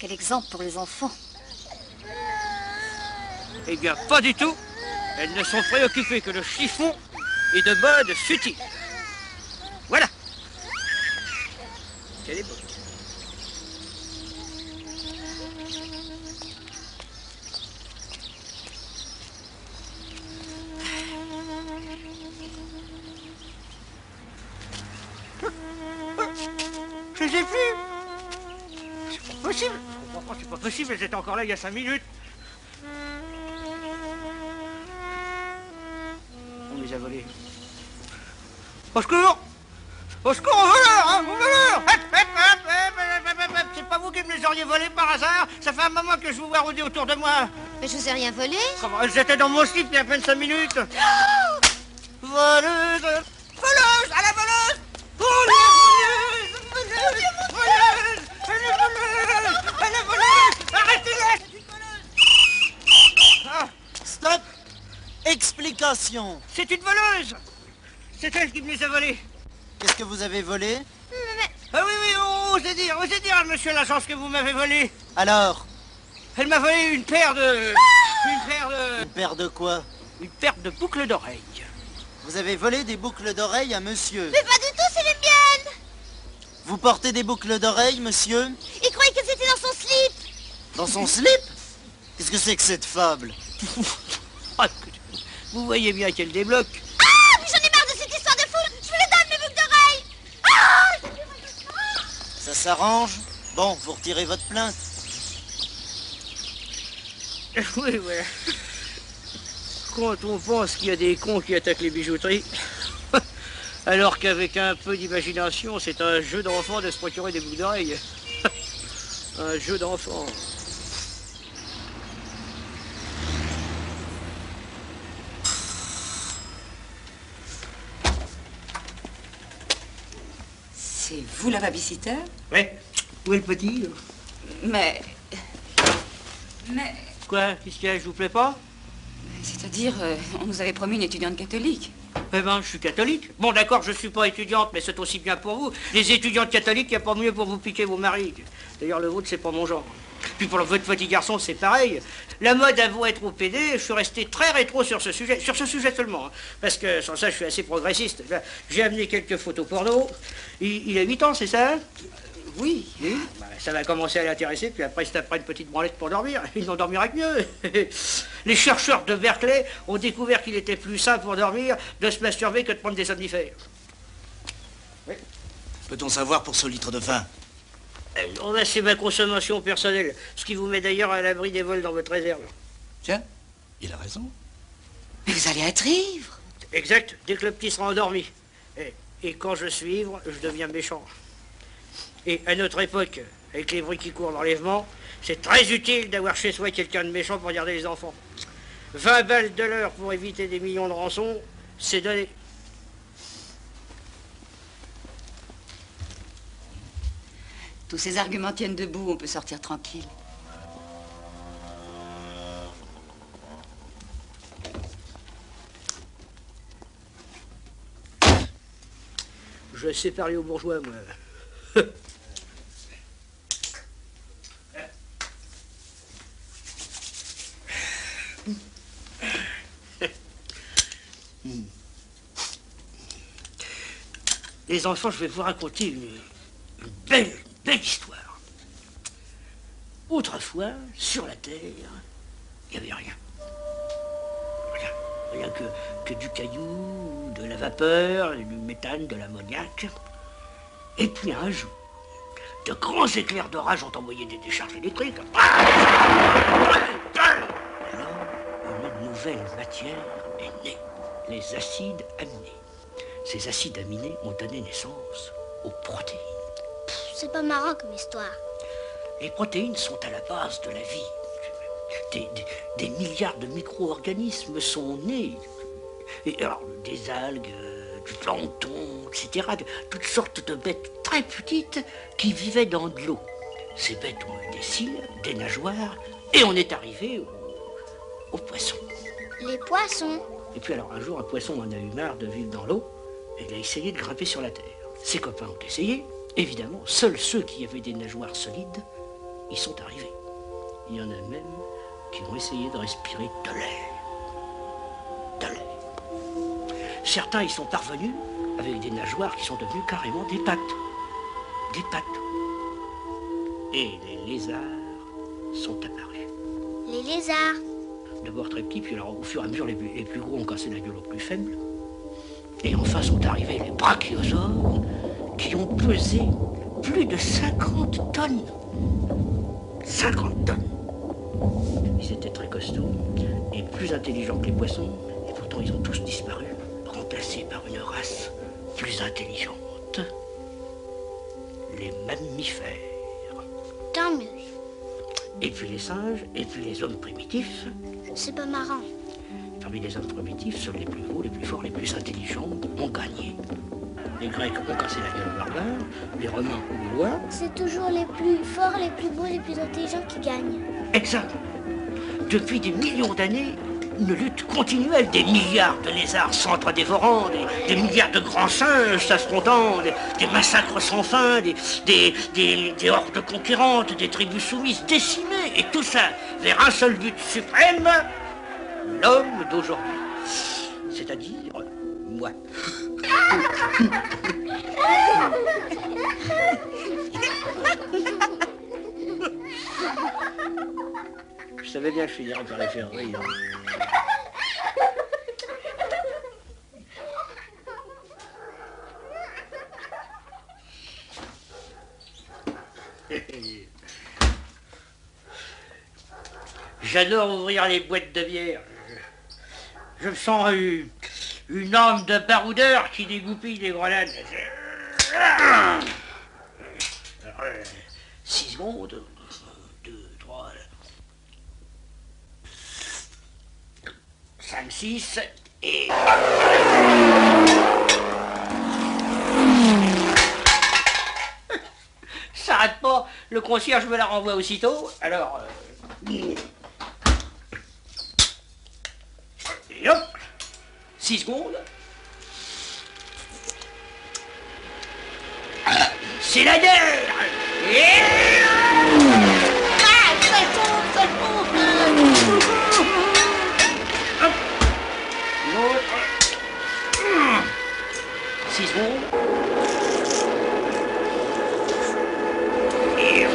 Quel exemple pour les enfants. Eh bien, pas du tout. Elles ne sont préoccupées que de chiffon et de mode futile. Voilà. Quelle époque. Je les ai vus. C'est pas possible. Je comprends pas, c'est pas possible. Elles étaient encore là il y a 5 minutes. On les a volés. Au secours! Au secours, au voleur, hein, au voleur! C'est pas vous qui me les auriez volés par hasard? Ça fait un moment que je vous vois rôder autour de moi. Mais je vous ai rien volé. Comment? Elles étaient dans mon slip il y a à peine 5 minutes. Oh, voleuse! Voleuse! À la voleuse! Voleuse! Voleuse! Voleuse! Elle est voleuse! Elle est voleuse! Arrêtez-la! C'est une voleuse! Ah. Stop! Explication! C'est une voleuse! C'est elle qui me les a volés. Qu'est-ce que vous avez volé? Ah oui, oui, osez dire à monsieur l'agence que vous m'avez volé. Alors? Elle m'a volé une paire de... Une paire de quoi? Une paire de boucles d'oreilles. Vous avez volé des boucles d'oreilles à monsieur? Mais pas du tout, c'est les miennes. Vous portez des boucles d'oreilles, monsieur? Il croyait que c'était dans son slip. Dans son slip? Qu'est-ce que c'est que cette fable? Vous voyez bien qu'elle débloque. Ah, mais j'en ai marre de cette histoire de foule. Je vous les donne, mes boucles d'oreilles. Ah, ça s'arrange? Bon, vous retirez votre plainte. Oui, ouais. Quand on pense qu'il y a des cons qui attaquent les bijouteries, alors qu'avec un peu d'imagination, c'est un jeu d'enfant de se procurer des boucles d'oreilles. Un jeu d'enfant. C'est vous la babysitter? Oui. Où est le petit? Mais... Quoi? Qu'est-ce qu'il y a? Je vous plais pas? C'est-à-dire, on nous avait promis une étudiante catholique. Eh ben, je suis catholique. Bon, d'accord, je suis pas étudiante, mais c'est aussi bien pour vous. Les étudiantes catholiques, il n'y a pas mieux pour vous piquer vos maris. D'ailleurs, le vôtre, c'est pas mon genre. Puis pour votre petit garçon, c'est pareil. La mode a beau être au PD, je suis resté très rétro sur ce sujet seulement. Hein, parce que sans ça, je suis assez progressiste. J'ai amené quelques photos porno. Il a 8 ans, c'est ça? Oui. Bah, ça va commencer à l'intéresser, puis après, c'est après une petite branlette pour dormir. Il n'en dormira que mieux. Les chercheurs de Berkeley ont découvert qu'il était plus simple pour dormir de se masturber que de prendre des somnifères. Oui. Peut-on savoir pour ce litre de vin? C'est ma consommation personnelle, ce qui vous met d'ailleurs à l'abri des vols dans votre réserve. Tiens, il a raison. Mais vous allez être ivre. Exact, dès que le petit sera endormi. Et quand je suis ivre, je deviens méchant. Et à notre époque, avec les bruits qui courent d'enlèvement, c'est très utile d'avoir chez soi quelqu'un de méchant pour garder les enfants. 20 balles de l'heure pour éviter des millions de rançons, c'est donné. Tous ces arguments tiennent debout, on peut sortir tranquille. Je sais parler aux bourgeois, moi. Les enfants, je vais vous raconter une belle histoire. Autrefois, sur la Terre, il n'y avait rien. Rien que du caillou, de la vapeur, du méthane, de l'ammoniac. Et puis un jour, de grands éclairs d'orage ont envoyé des décharges électriques. Alors, une nouvelle matière est née, les acides aminés. Ces acides aminés ont donné naissance aux protéines. C'est pas marrant comme histoire. Les protéines sont à la base de la vie. Des milliards de micro-organismes sont nés. Et alors, des algues, du plancton, etc. Toutes sortes de bêtes très petites qui vivaient dans de l'eau. Ces bêtes ont eu des cils, des nageoires, et on est arrivé aux poissons. Les poissons. Et puis alors, un jour, un poisson en a eu marre de vivre dans l'eau, et il a essayé de grimper sur la terre. Ses copains ont essayé. Évidemment, seuls ceux qui avaient des nageoires solides ils sont arrivés. Il y en a même qui ont essayé de respirer de l'air. De l'air. Certains y sont parvenus avec des nageoires qui sont devenues carrément des pattes. Des pattes. Et les lézards sont apparus. Les lézards. D'abord très petits, puis alors au fur et à mesure les plus gros ont cassé la gueule aux plus faibles. Et enfin sont arrivés les brachiosaures qui ont pesé plus de 50 tonnes. 50 tonnes. Ils étaient très costauds et plus intelligents que les poissons, et pourtant ils ont tous disparu, remplacés par une race plus intelligente, les mammifères. Tant mieux. Et puis les singes, et puis les hommes primitifs. C'est pas marrant. Parmi les hommes primitifs, seuls les plus gros, les plus forts, les plus intelligents ont gagné. Les Grecs ont cassé la gueule aux barbares, les Romains aux Gaulois. C'est toujours les plus forts, les plus beaux, les plus intelligents qui gagnent. Exact. Depuis des millions d'années, une lutte continuelle, des milliards de lézards s'entre-dévorant, des milliards de grands singes s'affrontant, des massacres sans fin, des hordes conquérantes, des tribus soumises décimées, et tout ça vers un seul but suprême, l'homme d'aujourd'hui. C'est-à-dire, moi. Je savais bien que je finirais par les faire rire. J'adore ouvrir les boîtes de bière. Je me sens une âme de baroudeur qui dégoupille les grenades. 6 secondes. 2, 3, 5, 6 et... Ça s'arrête pas, le concierge me la renvoie aussitôt, alors... Et hop, 6 secondes. C'est la guerre. Et... Ah, très chaud, très chaud. Hop. L'autre. 6 secondes. Et...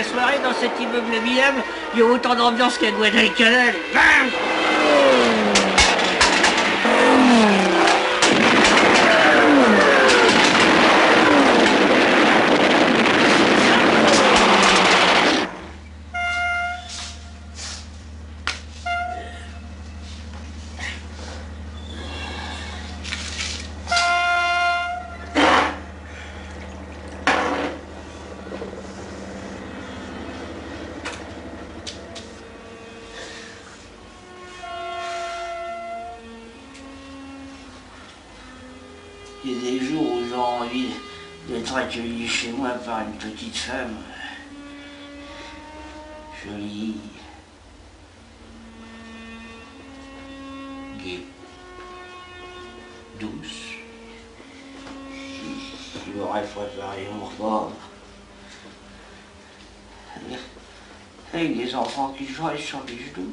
soirée dans cet immeuble minable, il y a autant d'ambiance qu'à Guadalcanal. Bam! Il y a des jours où j'ai envie d'être accueilli chez moi par une petite femme. Jolie. Gaie. Douce. Qui m'aurait préparé mon repas. Avec des enfants qui jouaient sur les genoux.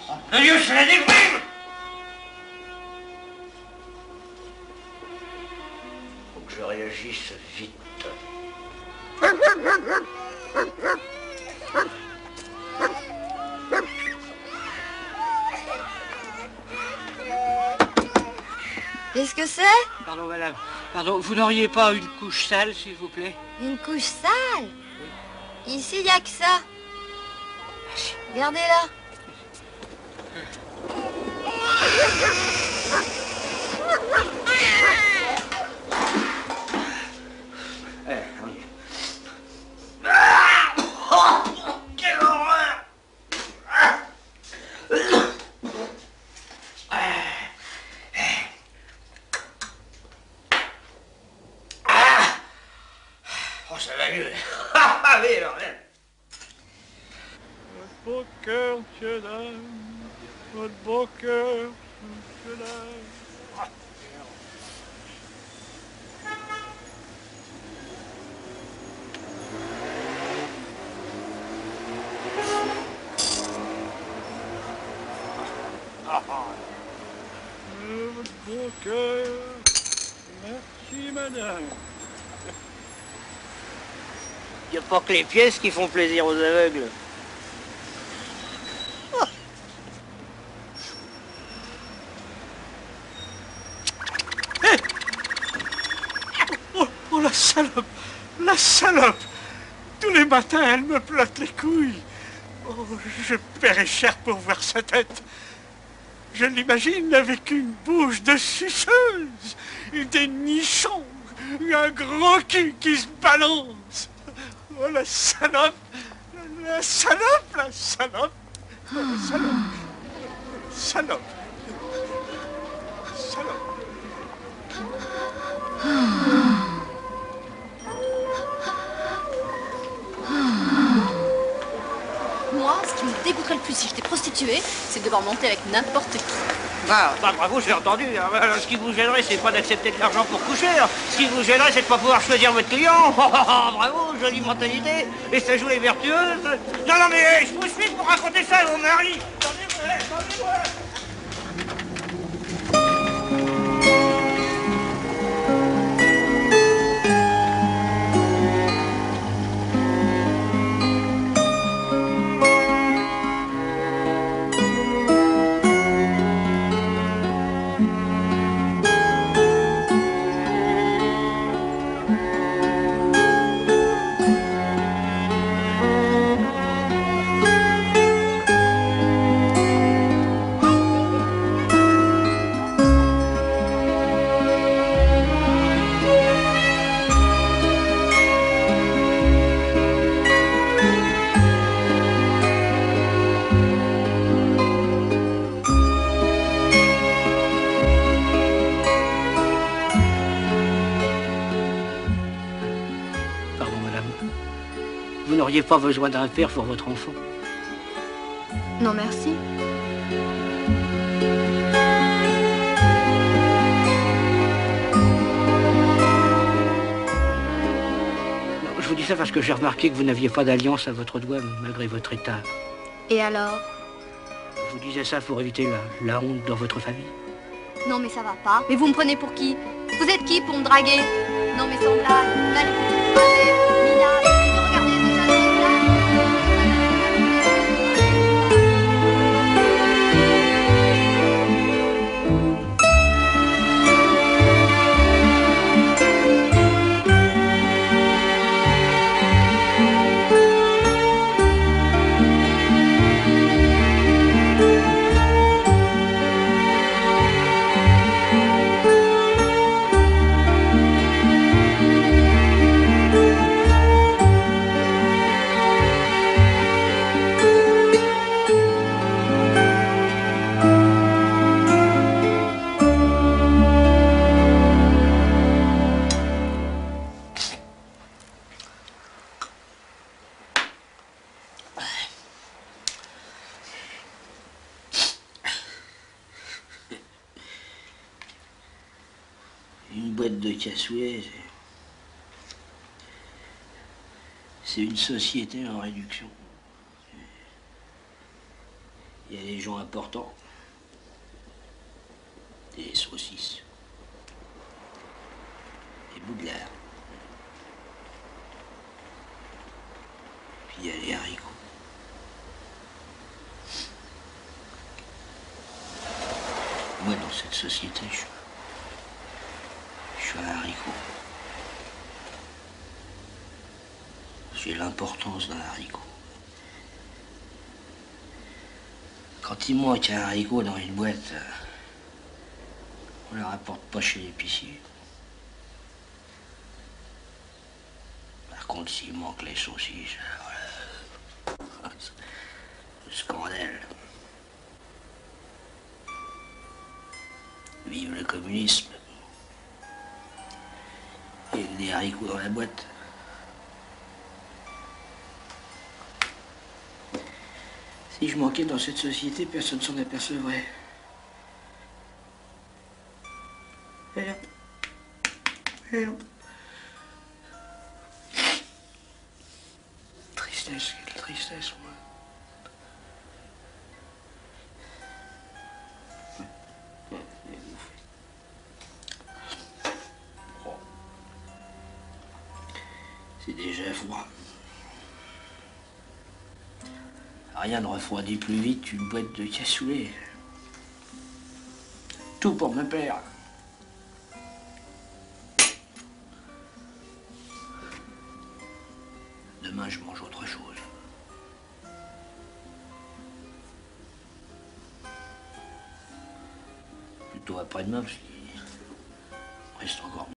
Oh mon Dieu, c'est la déprime! Faut que je réagisse vite. Qu'est-ce que c'est? Pardon, madame. Pardon, vous n'auriez pas une couche sale, s'il vous plaît? Une couche sale? Ici, il n'y a que ça. Regardez-la. Quelle horreur! ça va mieux. Ah oui, alors, là. Votre beau cœur, monsieur dame, votre beau cœur, monsieur dame. Votre beau cœur, merci madame. Il n'y a pas que les pièces qui font plaisir aux aveugles. Oh, la salope! La salope! Tous les matins, elle me plotte les couilles. Oh, je paierais cher pour voir sa tête. Je l'imagine avec une bouche de suceuse, des nichons, un gros cul qui se balance. Oh, la salope! La salope! La salope! Oh, la salope! Salope! Salope! Moi, ce qui me dégoûterait le plus si j'étais prostituée, c'est de devoir monter avec n'importe qui. Bah, bravo, j'ai entendu. Alors, ce qui vous gênerait, c'est pas d'accepter de l'argent pour coucher. Ce qui vous gênerait, c'est de pas pouvoir choisir votre client. Bravo, jolie mentalité. Et ça joue les vertueuses. Non, non, mais je vous suis pour raconter ça à mon mari. Attendez-moi. Vous n'auriez pas besoin d'un père pour votre enfant? Non, merci. Non, je vous dis ça parce que j'ai remarqué que vous n'aviez pas d'alliance à votre doigt, malgré votre état. Et alors? Je vous disais ça pour éviter la honte dans votre famille. Non, mais ça va pas. Mais vous me prenez pour qui? Vous êtes qui pour me draguer? Non, mais sans blague. Allez, minable, et de regarder déjà ces Une boîte de cassoulet, c'est une société en réduction. Il y a des gens importants, des saucisses, des boudlards, puis il y a les haricots. Moi, dans cette société, je suis un haricot. J'ai l'importance d'un haricot. Quand il manque un haricot dans une boîte, on ne le rapporte pas chez l'épicier. Par contre, s'il manque les saucisses, voilà. Le scandale. Vive le communisme. Et des haricots dans la boîte. Si je manquais dans cette société, personne ne s'en apercevrait. Merde. Merde. Tristesse, quelle tristesse, moi. C'est déjà froid. Rien ne refroidit plus vite qu'une boîte de cassoulet. Tout pour me plaire. Demain, je mange autre chose. Plutôt après-demain, parce que